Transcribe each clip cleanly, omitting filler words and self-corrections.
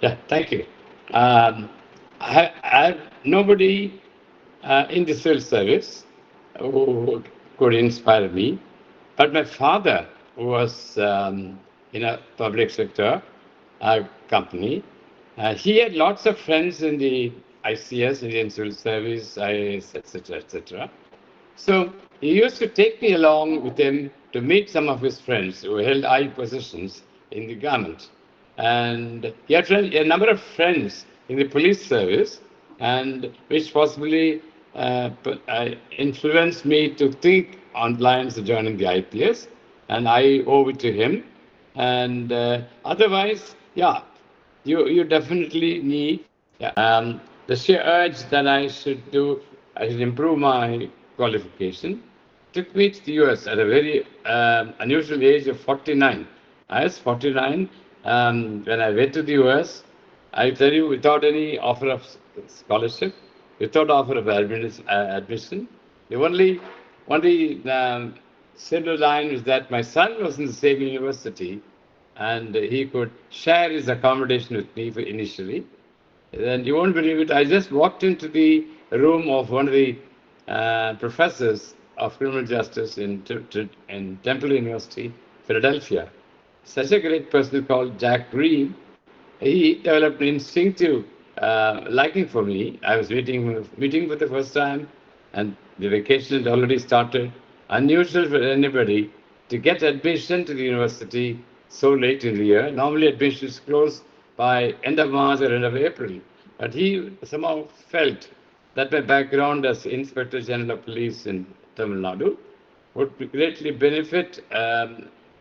Yeah, thank you. I have nobody in the civil service who could inspire me, but my father, who was in a public sector company, he had lots of friends in the ICS, Indian Civil Service, IAS, etc., etc. So he used to take me along with him to meet some of his friends who held high positions in the government. And he had a number of friends in the police service, and which possibly influenced me to think on lines of joining the IPS, and I owe it to him. And otherwise, yeah, you definitely need the sheer urge that I should improve my qualification took me to the US at a very unusual age of 49. I was 49 when I went to the US. I tell you, without any offer of scholarship, without offer of admission, the only silver line is that my son was in the same university and he could share his accommodation with me initially. Then you won't believe it. I just walked into the room of one of the professors of criminal justice in Temple University, Philadelphia. Such a great person called Jack Green. He developed an instinctive liking for me. I was meeting for the first time, and the vacation had already started. Unusual for anybody to get admission to the university so late in the year. Normally, admissions close by end of March or end of April. But he somehow felt that my background as Inspector General of Police in Tamil Nadu would greatly benefit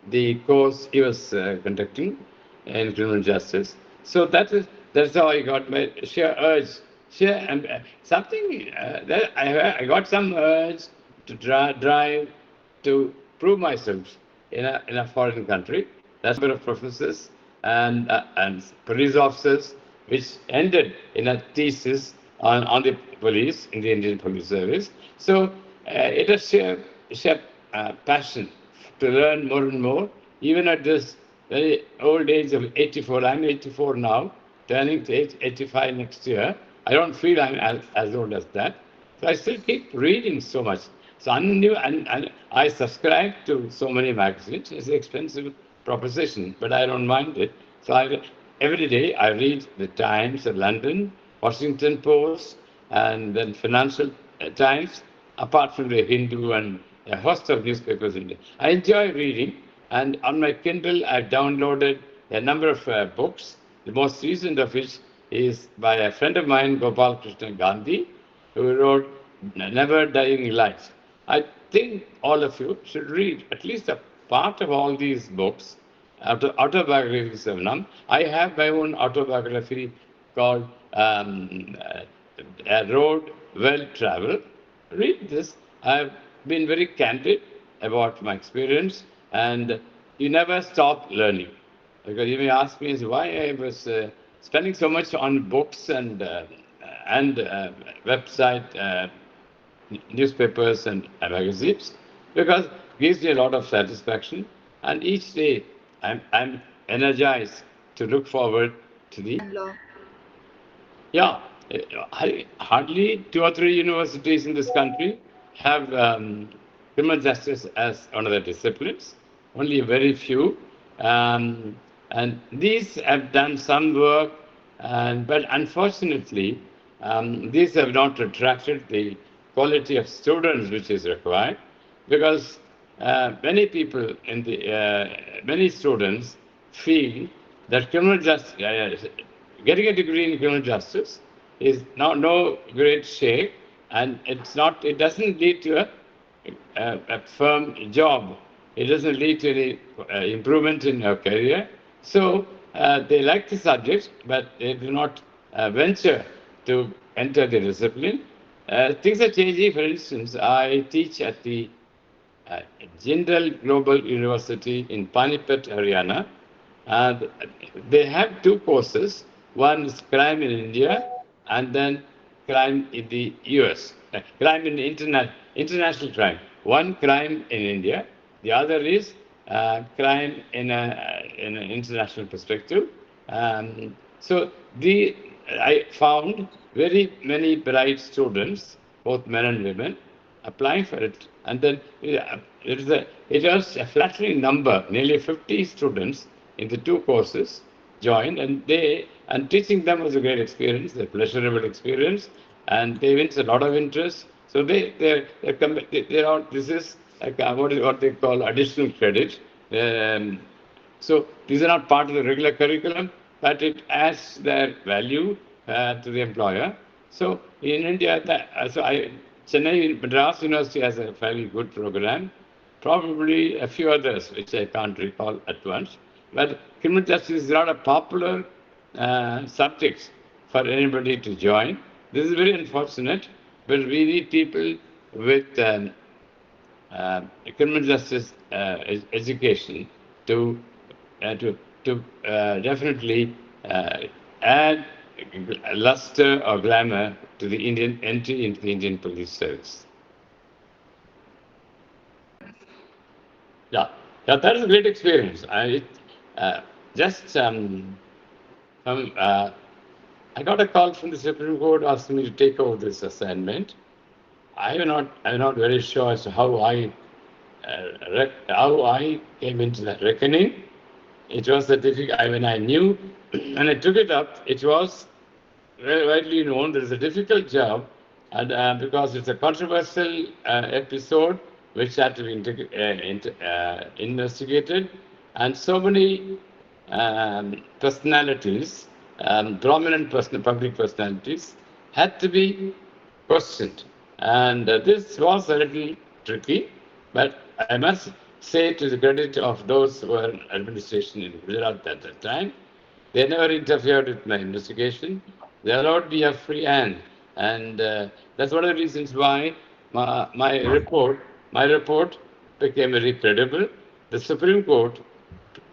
the course he was conducting in criminal justice. So that's how I got my sheer urge, sheer something that I got some urge to drive to prove myself in a foreign country. That's number of professors and police officers, which ended in a thesis on the police in the Indian Police Service. So it was sheer passion to learn more and more, even at this very old age of 84. I'm 84 now, turning to 85 next year. I don't feel I'm as old as that. So I still keep reading so much. So and I subscribe to so many magazines. It's an expensive proposition, but I don't mind it. So every day I read the Times of London, Washington Post, and then Financial Times, apart from the Hindu and a host of newspapers in India. I enjoy reading, and on my Kindle, I've downloaded a number of books, the most recent of which is by a friend of mine, Gopal Krishna Gandhi, who wrote Never Dying Light. I think all of you should read at least a part of all these books, autobiographies of none. I have my own autobiography called A Road Well Traveled. Read this. I've been very candid about my experience, and you never stop learning. Because you may ask me why I was spending so much on books and website newspapers and magazines, because it gives me a lot of satisfaction. And each day I'm energized to look forward to the yeah, hardly two or three universities in this country have criminal justice as one of their disciplines. Only very few, um, and these have done some work, but unfortunately, these have not attracted the quality of students which is required, because many students feel that criminal justice, getting a degree in criminal justice is no great shake, and it doesn't lead to a firm job. It doesn't lead to any improvement in your career. So they like the subject, but they do not venture to enter the discipline. Things are changing. For instance, I teach at the uh, Jindal Global University in Panipat, Haryana. And they have two courses. One is crime in India, and then crime in the US. Crime in international crime. One crime in India, the other is crime in an international perspective. So I found very many bright students, both men and women, applying for it. And then it was a flattering number, nearly 50 students in the two courses joined, and teaching them was a great experience, a pleasurable experience, and they wins a lot of interest. So they're all, this is like what they call additional credit. Um, so these are not part of the regular curriculum, but it adds their value to the employer. So in India, Chennai Madras University has a fairly good program, probably a few others which I can't recall at once. But criminal justice is not a popular subject for anybody to join. This is very unfortunate, but we need people with uh, criminal justice education to uh, to definitely add luster or glamour to the Indian entry into the Indian police service. Yeah, yeah, that is a great experience. Uh, just uh, I got a call from the Supreme Court asking me to take over this assignment. I'm not very sure as to how I came into that reckoning. It was a difficult. When I knew, and I took it up, it was very widely known. There is a difficult job, and because it's a controversial episode which had to be investigated, and so many personalities, prominent public personalities, had to be questioned. And this was a little tricky, but I must say to the credit of those who were in administration in Gujarat at that time, they never interfered with my investigation. They allowed me a free hand, and that's one of the reasons why my report became very credible. The Supreme Court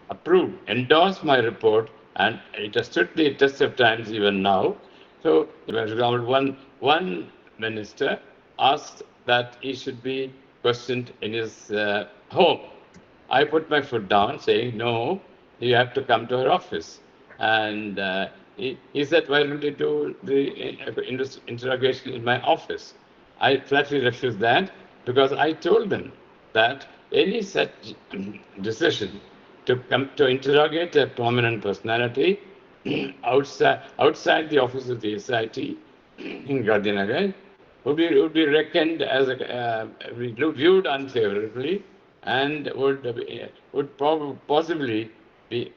approved, endorsed my report, and it has stood the test of times even now. So, for example, one minister asked that he should be questioned in his home. I put my foot down, saying, "No, you have to come to our office." And he said, "Why don't you do the interrogation in my office?" I flatly refused that because I told them that any such decision to come to interrogate a prominent personality outside the office of the SIT in Gandhinagar would be reckoned as viewed unfavorably, and possibly be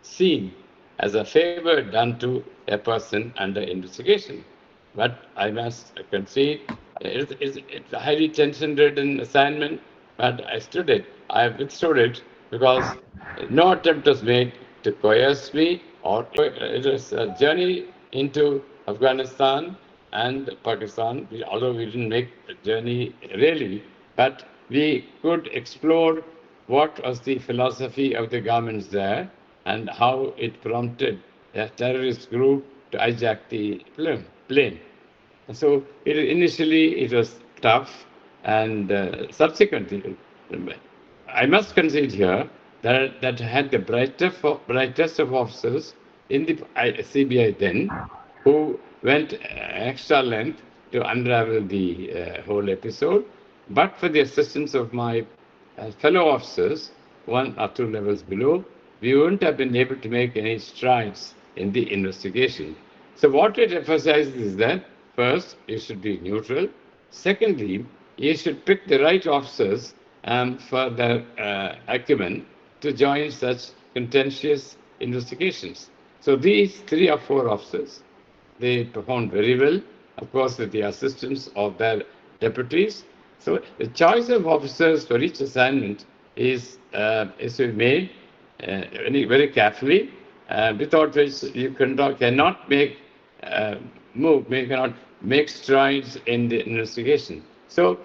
seen as a favor done to a person under investigation. But I must concede, it's a highly tension-ridden assignment, but I stood it. I withstood it because no attempt was made to coerce me, or it was a journey into Afghanistan and Pakistan, although we didn't make the journey really, but we could explore what was the philosophy of the governments there and how it prompted a terrorist group to hijack the plane. So initially it was tough, and subsequently, I must concede here that had the brightest of officers in the CBI then, who went extra length to unravel the whole episode. But for the assistance of my fellow officers, one or two levels below, we wouldn't have been able to make any strides in the investigation. So what it emphasizes is that first, you should be neutral. Secondly, you should pick the right officers for their acumen to join such contentious investigations. So these 3 or 4 officers, they performed very well, of course, with the assistance of their deputies. So the choice of officers for each assignment is to be made very carefully, without which you cannot make cannot make strides in the investigation. So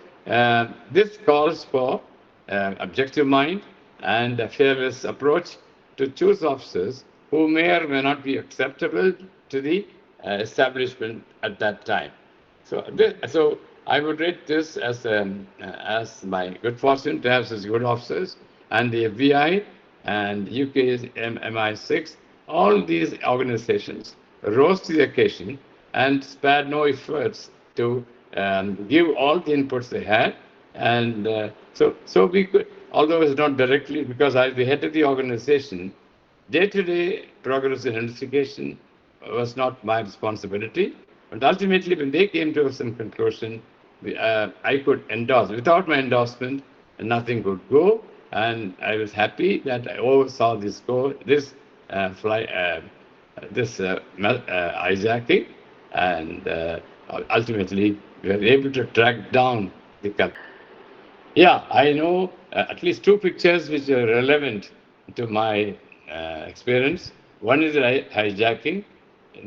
this calls for objective mind and a fearless approach to choose officers who may or may not be acceptable to the establishment at that time. So I would rate this as my good fortune to have such good officers, and the FBI and UK's MI6 all these organizations rose to the occasion and spared no efforts to give all the inputs they had. And so we could, although it's not directly, because I was the head of the organization, day-to-day progress in investigation was not my responsibility. But ultimately, when they came to some conclusion, I could endorse. Without my endorsement, nothing could go. And I was happy that I oversaw fly, hijacking, and ultimately we were able to track down the culprit. Yeah, I know at least two pictures which are relevant to my experience. One is hijacking,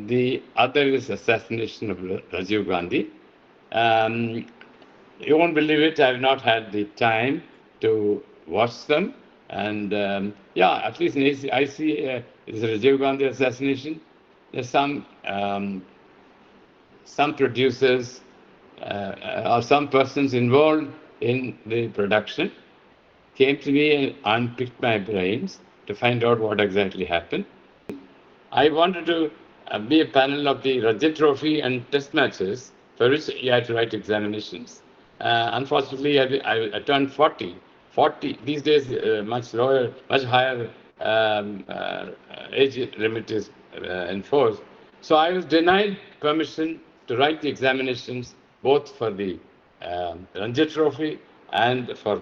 the other is assassination of Rajiv Gandhi. Um, you won't believe it, I've not had the time to watch them. And yeah, at least I see it's a Rajiv Gandhi assassination. There's some producers or some persons involved in the production came to me and unpicked my brains to find out what exactly happened. I wanted to be a panel of the Ranji Trophy and Test matches for which you had to write examinations. Unfortunately, I turned 40. 40 these days, much lower, much higher age limit is enforced. So I was denied permission to write the examinations both for the Ranji Trophy and for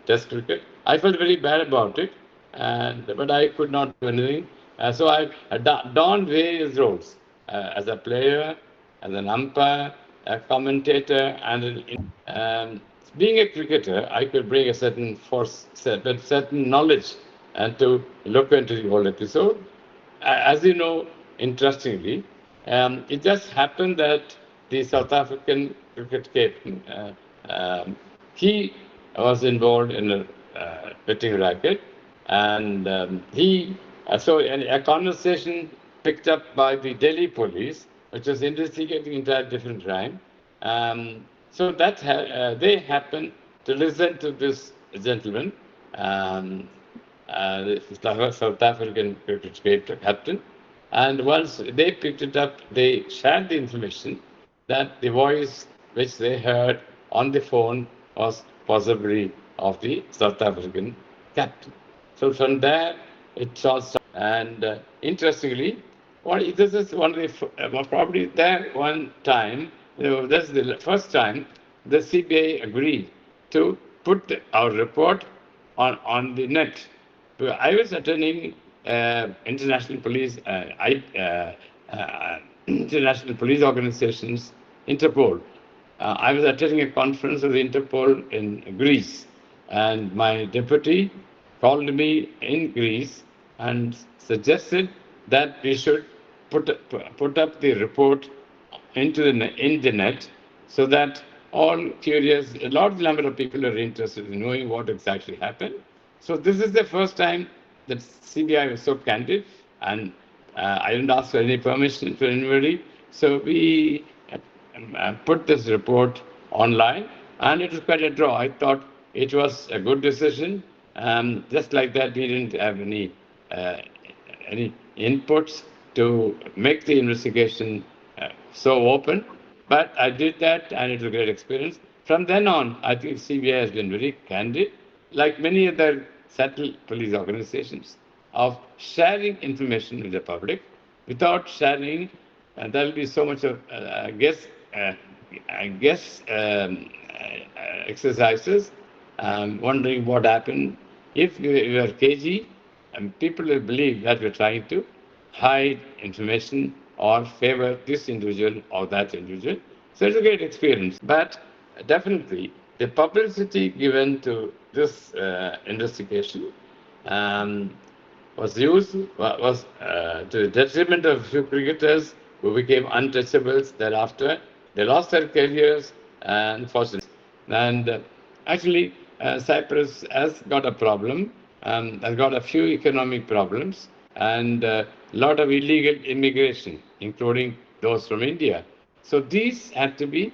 Test cricket. I felt very bad about it, but I could not do anything. So I donned various roles as a player, as an umpire, a commentator, and being a cricketer, I could bring a certain force, certain knowledge, and to look into the whole episode. As you know, interestingly, it just happened that the South African cricket captain, he was involved in a betting racket, and a conversation picked up by the Delhi police, which was investigating entire different crime. So they happened to listen to this gentleman, the South African cricket captain, and once they picked it up, they shared the information that the voice which they heard on the phone was possibly of the South African captain. So from there, it all started. And interestingly, this is one of the probably there one time. This is the first time the CBI agreed to put our report on the net. I was attending international police, international police organizations, Interpol. I was attending a conference of the Interpol in Greece, and my deputy called me in Greece and suggested that we should put up the report into the net, so that all curious, a large number of people are interested in knowing what exactly happened. So this is the first time that CBI was so candid, and I didn't ask for any permission from anybody. So we put this report online, and it was quite a draw. I thought it was a good decision. Just like that, we didn't have any inputs to make the investigation so open. But I did that, and it was a great experience. From then on, I think CBI has been very candid, like many other settled police organizations, of sharing information with the public. Without sharing, there will be so much of exercises, wondering what happened. If you are KG, people will believe that we're trying to hide information or favor this individual or that individual. So it's a great experience. But definitely, the publicity given to this investigation was to the detriment of a few cricketers who became untouchables thereafter. They lost their careers, unfortunately. And actually, Cyprus has got a problem, has got a few economic problems, and a lot of illegal immigration, including those from India. So these have to be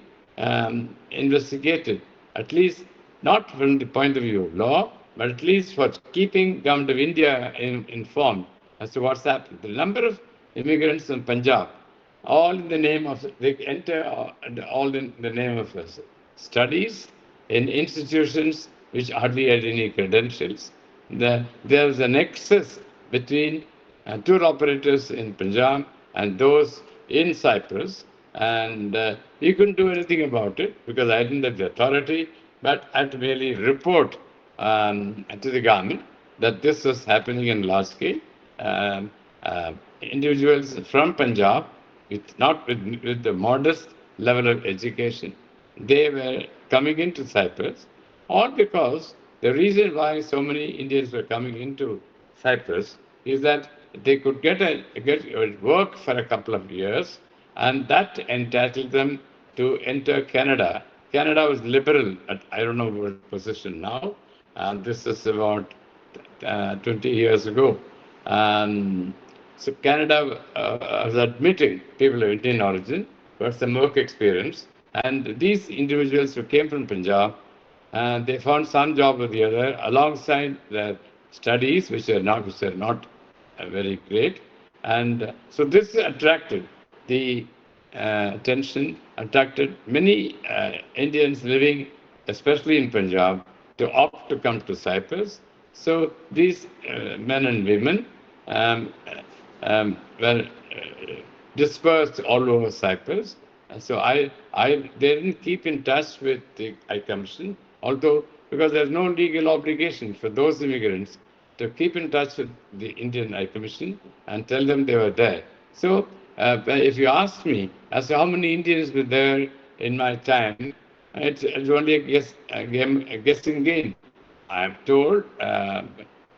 investigated, at least not from the point of view of law, but at least for keeping government of India informed as to what's happened. The number of immigrants in Punjab, all in the name of, they enter all in the name of studies in institutions which hardly had any credentials. There was a nexus between tour operators in Punjab and those in Cyprus, and we couldn't do anything about it because I didn't have the authority, but I had to merely report to the government that this was happening in large scale. Um, Individuals from Punjab, not with the modest level of education, they were coming into Cyprus, all because the reason why so many Indians were coming into Cyprus is that they could get work for a couple of years, and that entitled them to enter Canada. Canada was liberal at, I don't know what position now, and this is about 20 years ago. Um, so Canada was admitting people of Indian origin who had some work experience, and these individuals who came from Punjab, they found some job or the other alongside their studies, which are not very great, and so this attracted the attention, attracted many Indians living, especially in Punjab, to opt to come to Cyprus. So these men and women were dispersed all over Cyprus. And so they didn't keep in touch with the High Commission, although because there's no legal obligation for those immigrants to keep in touch with the Indian High Commission and tell them they were there. So if you ask me as to how many Indians were there in my time, it's only a guessing game. I'm told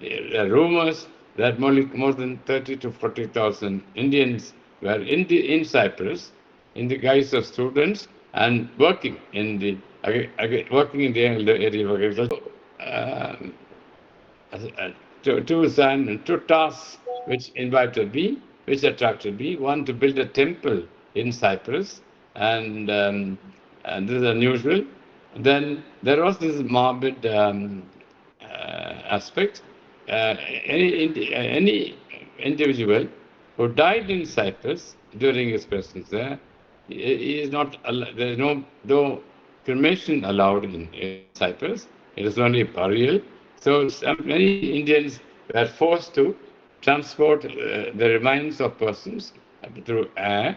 rumors that more than 30 to 40,000 Indians were in Cyprus in the guise of students and working in the area of agriculture. Two tasks which attracted me. One, to build a temple in Cyprus, and this is unusual. Then there was this morbid aspect. Any individual who died in Cyprus during his presence there, he is not. There is no cremation allowed in Cyprus. It is only burial. So many Indians were forced to transport the remains of persons through air.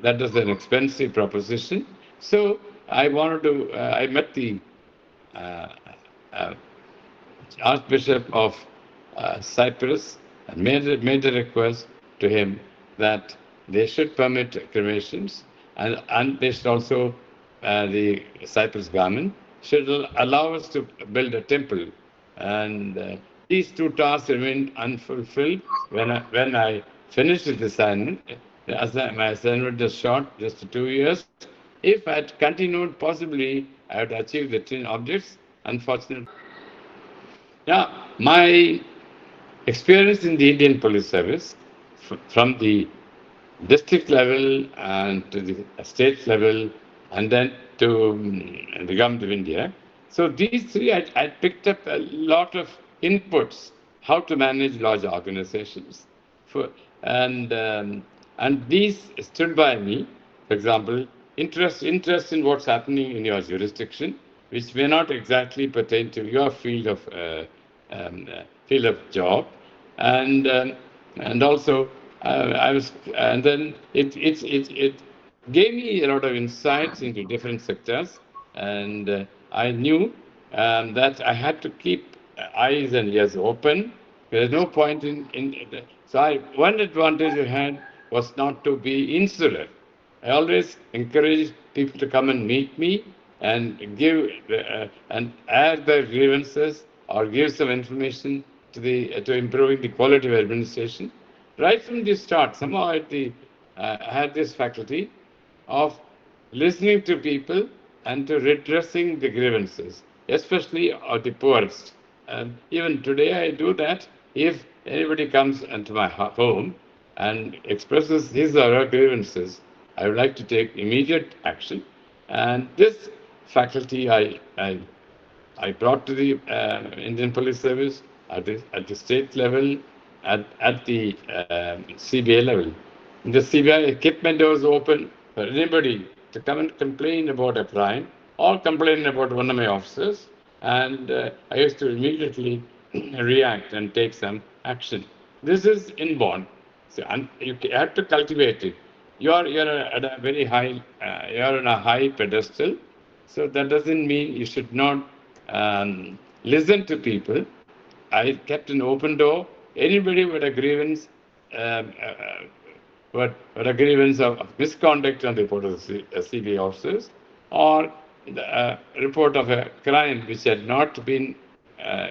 That was an expensive proposition. So I wanted to. I met the uh, uh, Archbishop of Cyprus and made a request to him that they should permit cremations, and they should also, the Cyprus government should allow us to build a temple. And these two tasks remained unfulfilled when I finished the assignment. My assignment was short, just 2 years. If I had continued, possibly I would achieve the 10 objects. Unfortunately, yeah, my experience in the Indian Police Service from the district level and to the state level and then to the government of India. So these three, I picked up a lot of inputs how to manage large organizations, for, and and these stood by me. For example, interest in what's happening in your jurisdiction, which may not exactly pertain to your field of job, and also and then it gave me a lot of insights into different sectors, and I knew that I had to keep eyes and ears open. There's no point one advantage I had was not to be insular. I always encourage people to come and meet me and give and add their grievances or give some information to improving the quality of administration. Right from the start, somehow I had this faculty of listening to people and to redressing the grievances, especially of the poorest. And even today, I do that. If anybody comes into my home and expresses his or her grievances, I would like to take immediate action. And this faculty I brought to the Indian Police Service at the state level, at the CBI level. The CBI equipment was open for anybody to come and complain about a crime or complain about one of my officers, and I used to immediately react and take some action. This is inborn, so and you have to cultivate it. You're at a very high, you're on a high pedestal, so that doesn't mean you should not listen to people. I kept an open door. Anybody with a grievance, what a grievance of misconduct on the part of the CBI officers, or the report of a crime which had not been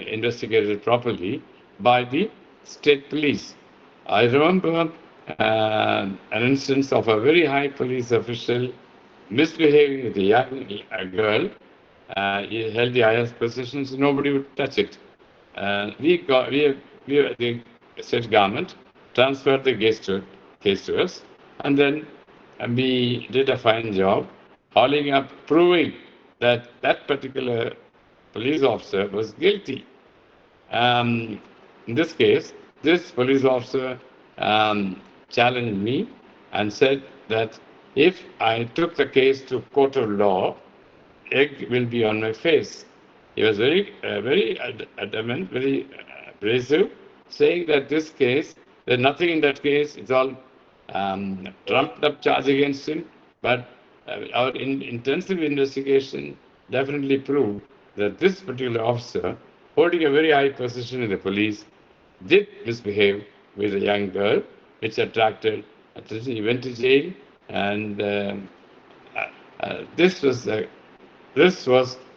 investigated properly by the state police. I remember an instance of a very high police official misbehaving with a young girl. He held the highest positions, nobody would touch it. The state government transferred the case to us, and then we did a fine job hauling up, proving that that particular police officer was guilty. In this case, this police officer challenged me and said that if I took the case to court of law, egg will be on my face. He was very adamant, very abrasive, saying that this case, there's nothing in that case, it's all trumped up charge against him, but our intensive investigation definitely proved that this particular officer, holding a very high position in the police, did misbehave with a young girl, which attracted attention. He went to jail, and this was an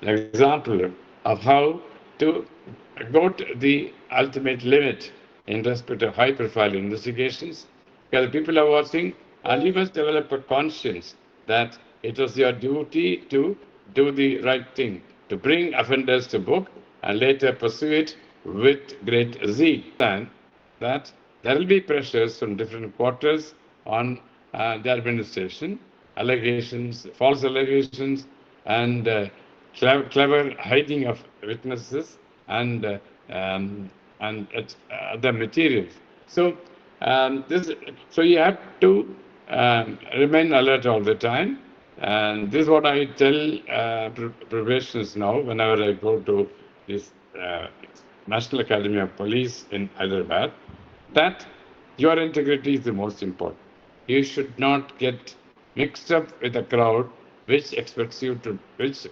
example of how to go to the ultimate limit in respect of high-profile investigations, because people are watching, and you must develop a conscience that it was your duty to do the right thing, to bring offenders to book and later pursue it with great zeal. And that there will be pressures from different quarters on the administration, allegations, false allegations, and clever hiding of witnesses and other materials. So so you have to remain alert all the time. And this is what I tell probationers now whenever I go to this National Academy of Police in Hyderabad, that your integrity is the most important. You should not get mixed up with a crowd which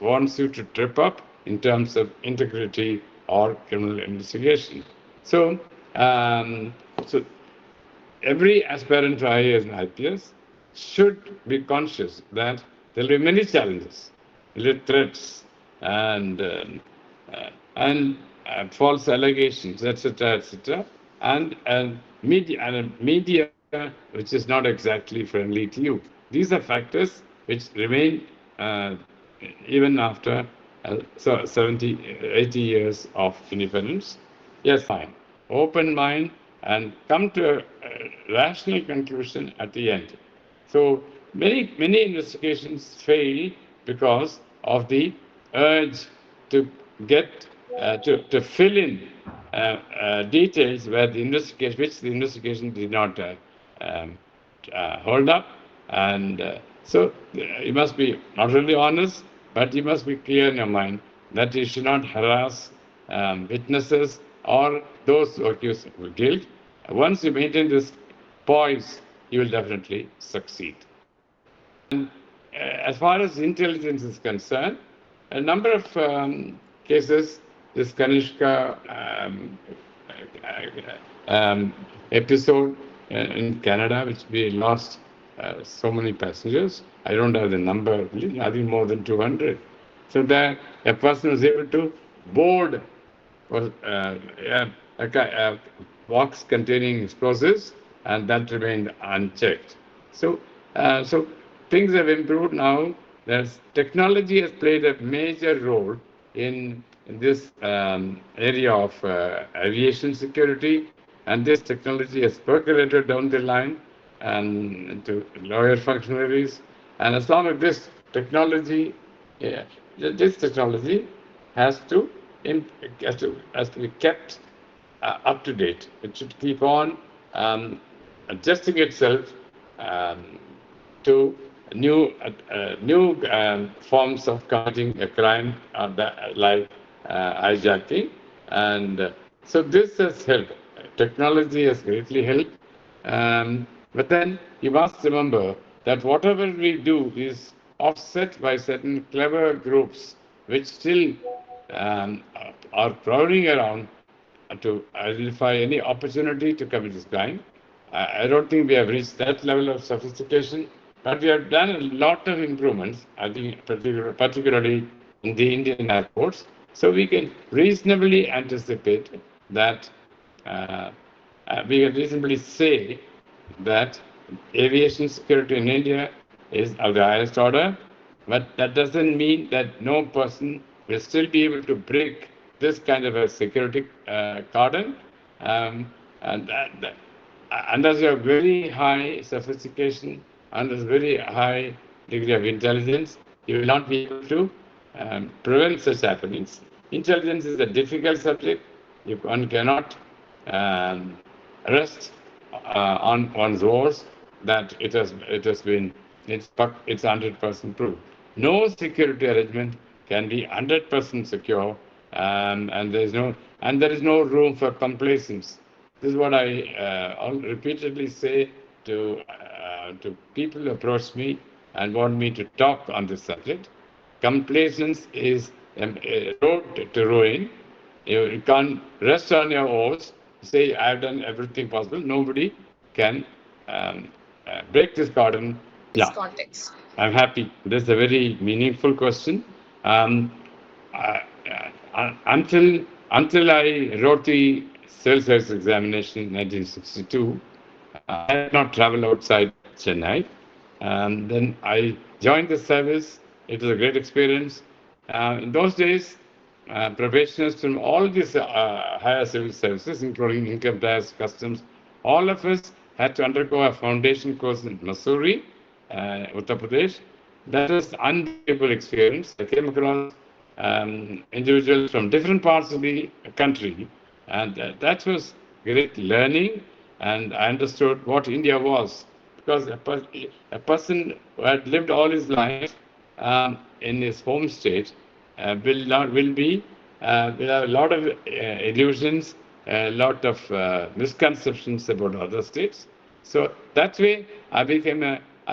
wants you to trip up in terms of integrity or criminal investigation. So, so every aspirant to IAS and IPS should be conscious that there will be many challenges, threats, and false allegations, etc., and media which is not exactly friendly to you. These are factors which remain even after 70, 80 years of independence. Yes, fine. Open mind and come to a rational conclusion at the end. So many investigations fail because of the urge to get to fill in details where which the investigation did not hold up, and so you must be not only honest, but you must be clear in your mind that you should not harass witnesses or those who accuse of guilt. Once you maintain this poise, you will definitely succeed. And as far as intelligence is concerned, a number of cases, this Kanishka episode in Canada, which we lost so many passengers. I don't have the number, I think more than 200. So that a person was able to board a box containing explosives, and that remained unchecked. So things have improved now. Technology has played a major role in this area of aviation security, and this technology has percolated down the line and to lower functionaries. And as long as this technology has to be kept up to date. It should keep on um, adjusting itself um, to new forms of committing a crime like hijacking. And so this has helped. Technology has greatly helped. But then you must remember that whatever we do is offset by certain clever groups which still um, are prowling around to identify any opportunity to commit this crime. I don't think we have reached that level of sophistication, but we have done a lot of improvements, I think, particularly in the Indian airports. So we can reasonably anticipate that, uh, we can reasonably say that aviation security in India is of the highest order, but that doesn't mean that no person will still be able to break this kind of a security cordon. Um, and unless you have very high sophistication, unless very high degree of intelligence, you will not be able to prevent such happenings. Intelligence is a difficult subject. One cannot um, rest on one's oars that it has been it's 100% proved. No security arrangement can be 100% secure, and there is no room for complacence. This is what I repeatedly say to people who approach me and want me to talk on this subject. Complacence is a road to ruin. You can't rest on your oars, say, I've done everything possible. Nobody can break this garden. Yeah, I'm happy. This is a very meaningful question. Um, until I wrote the civil service examination in 1962, I had not traveled outside Chennai. Then I joined the service. It was a great experience. In those days, professionals from all these higher civil services, including income tax, customs, all of us had to undergo a foundation course in Missouri, Uttar Pradesh. That was unbelievable experience. I came across individuals from different parts of the country, and that was great learning. And I understood what India was, because a person who had lived all his life in his home state will have a lot of illusions, a lot of misconceptions about other states. So that way,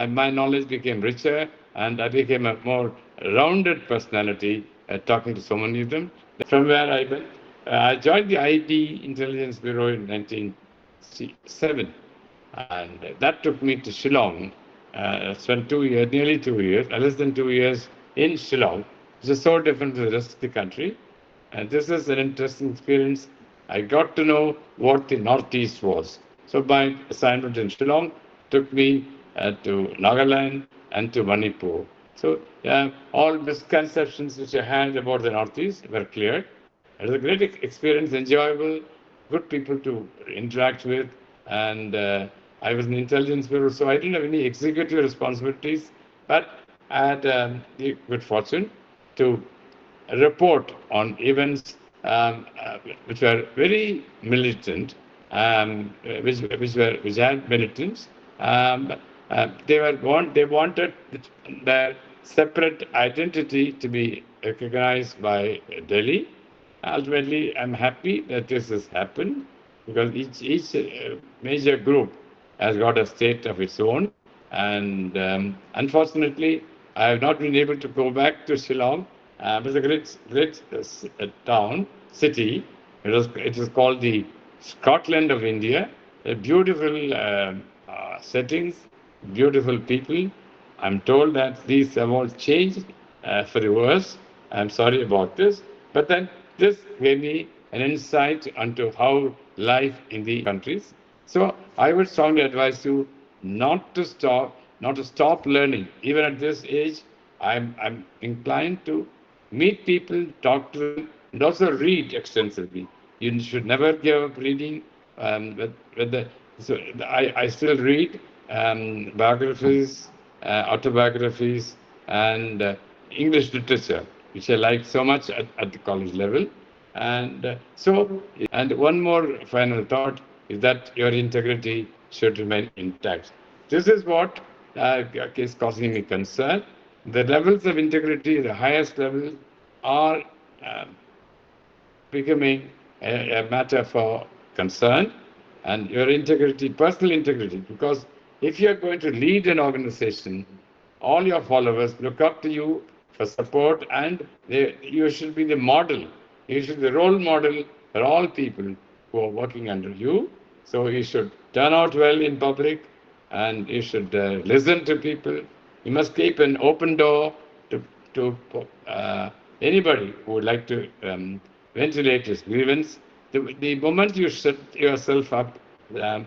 my knowledge became richer, and I became a more rounded personality, talking to so many of them. From where I went, I joined the IB Intelligence Bureau in 1967, and that took me to Shillong. Spent 2 years, nearly 2 years, less than 2 years in Shillong, which is so different from the rest of the country. And this is an interesting experience. I got to know what the Northeast was. So my assignment in Shillong took me to Nagaland and to Manipur. So all misconceptions which I had about the Northeast were cleared. It was a great experience, enjoyable, good people to interact with, and I was in the intelligence bureau, so I didn't have any executive responsibilities, but I had the good fortune to report on events which were very militant, which had militants. Um, they wanted their separate identity to be recognized by Delhi. Ultimately, I'm happy that this has happened, because each major group has got a state of its own. And unfortunately, I have not been able to go back to Shillong. It was a great town, city. It is called the Scotland of India. Beautiful settings, beautiful people. I'm told that these have all changed for the worse. I'm sorry about this. But then this gave me an insight into how life in the countries. So I would strongly advise you not to stop learning. Even at this age, I'm inclined to meet people, talk to them, and also read extensively. You should never give up reading. I still read biographies, autobiographies, and English literature, which I like so much at the college level. And one more final thought is that your integrity should remain intact. This is what is causing me concern. The levels of integrity, the highest level, are um, becoming a matter for concern, and your integrity, personal integrity, because if you're going to lead an organization, all your followers look up to you for support, and you should be the model. You should be the role model for all people who are working under you. So you should turn out well in public, and you should listen to people. You must keep an open door to anybody who would like to ventilate his grievance. The moment you shut yourself up,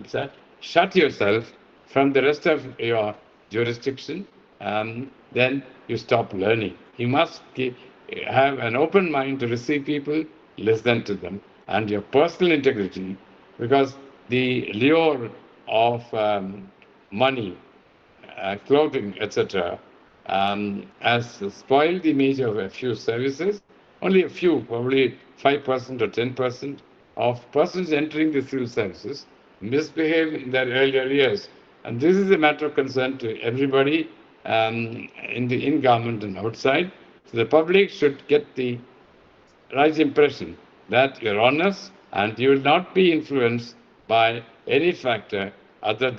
sir, shut yourself from the rest of your jurisdiction, then you stop learning. You must have an open mind to receive people, listen to them, and your personal integrity, because the lure of money, clothing, etc., has spoiled the image of a few services. Only a few, probably 5% or 10% of persons entering the civil services misbehave in their earlier years. And this is a matter of concern to everybody in government and outside. So the public should get the right impression that you're honest and you will not be influenced by any factor other